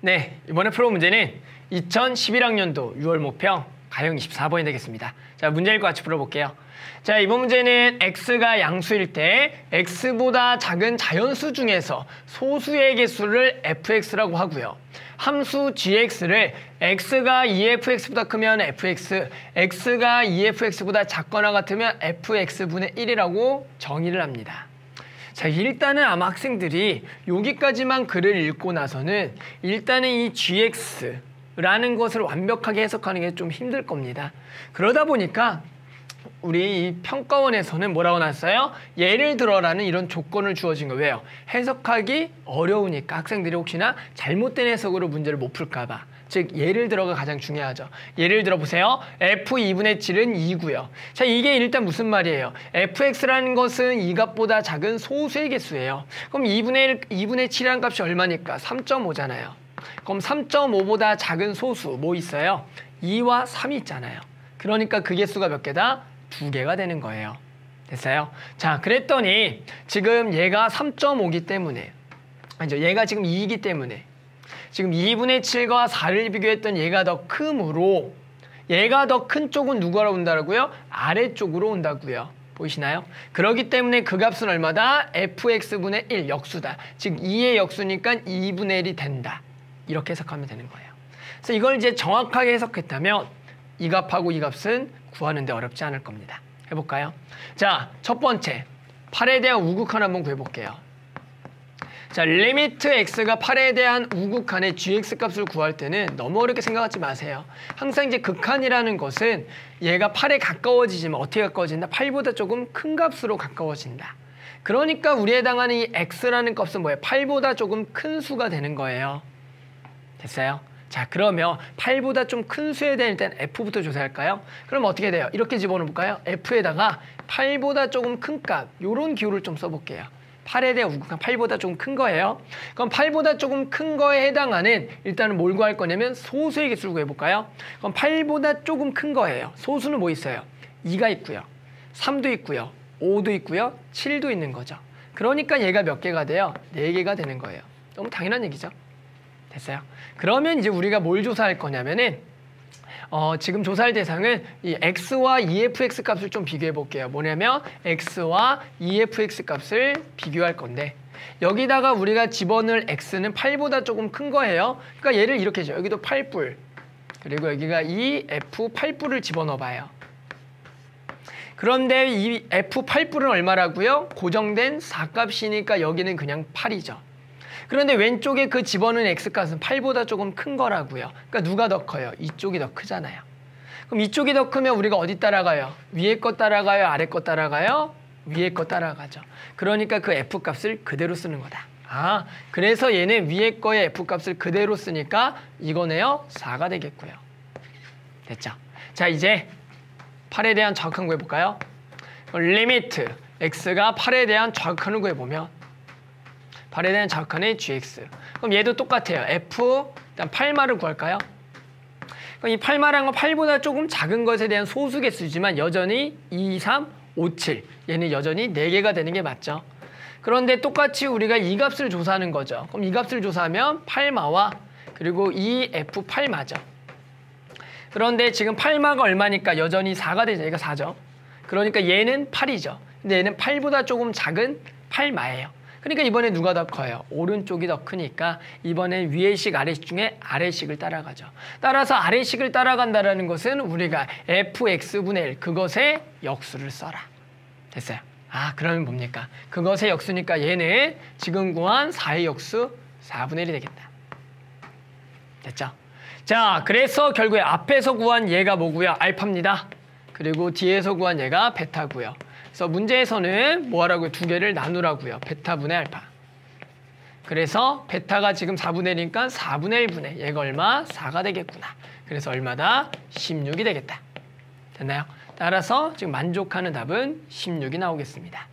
네, 이번에 풀어 문제는 2011학년도 6월 모평 가형 24번이 되겠습니다. 자, 문제 읽고 같이 풀어볼게요. 자, 이번 문제는 x가 양수일 때 x보다 작은 자연수 중에서 소수의 개수를 fx라고 하고요. 함수 gx를 x가 2fx보다 크면 fx, x가 2fx보다 작거나 같으면 fx분의 1이라고 정의를 합니다. 자, 일단은 아마 학생들이 여기까지만 글을 읽고 나서는 일단은 이 gx라는 것을 완벽하게 해석하는 게 좀 힘들 겁니다. 그러다 보니까 우리 이 평가원에서는 뭐라고 놨어요? 예를 들어라는 이런 조건을 주어진 거예요. 왜요? 해석하기 어려우니까 학생들이 혹시나 잘못된 해석으로 문제를 못 풀까 봐. 즉 예를 들어가 가장 중요하죠. 예를 들어 보세요. f2분의 7은 2고요. 자, 이게 일단 무슨 말이에요? fx라는 것은 이 값보다 작은 소수의 개수예요. 그럼 2분의 7이라는 값이 얼마니까? 3.5잖아요. 그럼 3.5보다 작은 소수 뭐 있어요? 2와 3이 있잖아요. 그러니까 그 개수가 몇 개다? 2개가 되는 거예요. 됐어요? 자, 그랬더니 지금 얘가 3.5기 때문에 아니죠. 얘가 지금 2이기 때문에 지금 2분의 7과 4를 비교했던 얘가 더 크므로 얘가 더 큰 쪽은 누구로 온다고요? 아래쪽으로 온다고요. 보이시나요? 그렇기 때문에 그 값은 얼마다? fx분의 1 역수다. 즉 2의 역수니까 2분의 1이 된다. 이렇게 해석하면 되는 거예요. 그래서 이걸 이제 정확하게 해석했다면 이 값하고 이 값은 구하는데 어렵지 않을 겁니다. 해볼까요? 자, 첫 번째 8에 대한 우극한 한번 구해볼게요. 자, 리미트 x가 8에 대한 우극한의 gx 값을 구할 때는 너무 어렵게 생각하지 마세요. 항상 이제 극한이라는 것은 얘가 8에 가까워지지만 어떻게 가까워진다? 8보다 조금 큰 값으로 가까워진다. 그러니까 우리에 해당하는 이 x라는 값은 뭐예요? 8보다 조금 큰 수가 되는 거예요. 됐어요? 자, 그러면 8보다 좀 큰 수에 대한 일단 f부터 조사할까요? 그럼 어떻게 돼요? 이렇게 집어넣어볼까요? f에다가 8보다 조금 큰 값, 요런 기호를 좀 써볼게요. 8에 대한 우극한 8보다 조금 큰 거예요. 그럼 8보다 조금 큰 거에 해당하는 일단은 뭘 구할 거냐면 소수의 개수를 구해볼까요? 그럼 8보다 조금 큰 거예요. 소수는 뭐 있어요? 2가 있고요. 3도 있고요. 5도 있고요. 7도 있는 거죠. 그러니까 얘가 몇 개가 돼요? 4개가 되는 거예요. 너무 당연한 얘기죠. 됐어요? 그러면 이제 우리가 뭘 조사할 거냐면은 지금 조사할 대상은 이 x와 2fx 값을 좀 비교해 볼게요. 뭐냐면 x와 2fx 값을 비교할 건데 여기다가 우리가 집어넣을 x는 8보다 조금 큰 거예요. 그러니까 얘를 이렇게 해줘. 여기도 8뿔 그리고 여기가 2f 8뿔을 집어넣어 봐요. 그런데 이 f 8뿔은 얼마라고요? 고정된 4값이니까 여기는 그냥 8이죠. 그런데 왼쪽에 그 집어넣은 x값은 8보다 조금 큰 거라고요. 그러니까 누가 더 커요? 이쪽이 더 크잖아요. 그럼 이쪽이 더 크면 우리가 어디 따라가요? 위에 거 따라가요? 아래 거 따라가요? 위에 거 따라가죠. 그러니까 그 f값을 그대로 쓰는 거다. 아, 그래서 얘는 위에 거의 f값을 그대로 쓰니까 이거네요. 4가 되겠고요. 됐죠? 자, 이제 8에 대한 좌극한 구해볼까요? 리미트 x가 8에 대한 좌극한을 구해보면 8에 대한 좌극한의 gx. 그럼 얘도 똑같아요. f 일단 8마를 구할까요? 그럼 이 8마라는 건 8보다 조금 작은 것에 대한 소수 개수지만 여전히 2, 3, 5, 7. 얘는 여전히 4개가 되는 게 맞죠. 그런데 똑같이 우리가 이 값을 조사하는 거죠. 그럼 이 값을 조사하면 8마와 그리고 이 f8마죠. 그런데 지금 8마가 얼마니까 여전히 4가 되죠. 얘가 4죠. 그러니까 얘는 8이죠. 근데 얘는 8보다 조금 작은 8마예요. 그러니까 이번에 누가 더 커요? 오른쪽이 더 크니까 이번엔 위의 식, 아래식 중에 아래식을 따라가죠. 따라서 아래식을 따라간다는 것은 우리가 fx분의 1, 그것의 역수를 써라. 됐어요? 아, 그러면 뭡니까? 그것의 역수니까 얘는 지금 구한 4의 역수 4분의 1이 되겠다. 됐죠? 자, 그래서 결국에 앞에서 구한 얘가 뭐고요? 알파입니다. 그리고 뒤에서 구한 얘가 베타고요. 그래서 문제에서는 뭐 하라고요? 두 개를 나누라고요. 베타분의 알파. 그래서 베타가 지금 4분의 1이니까 4분의 1분의 얘가 얼마? 4가 되겠구나. 그래서 얼마다? 16이 되겠다. 됐나요? 따라서 지금 만족하는 답은 16이 나오겠습니다.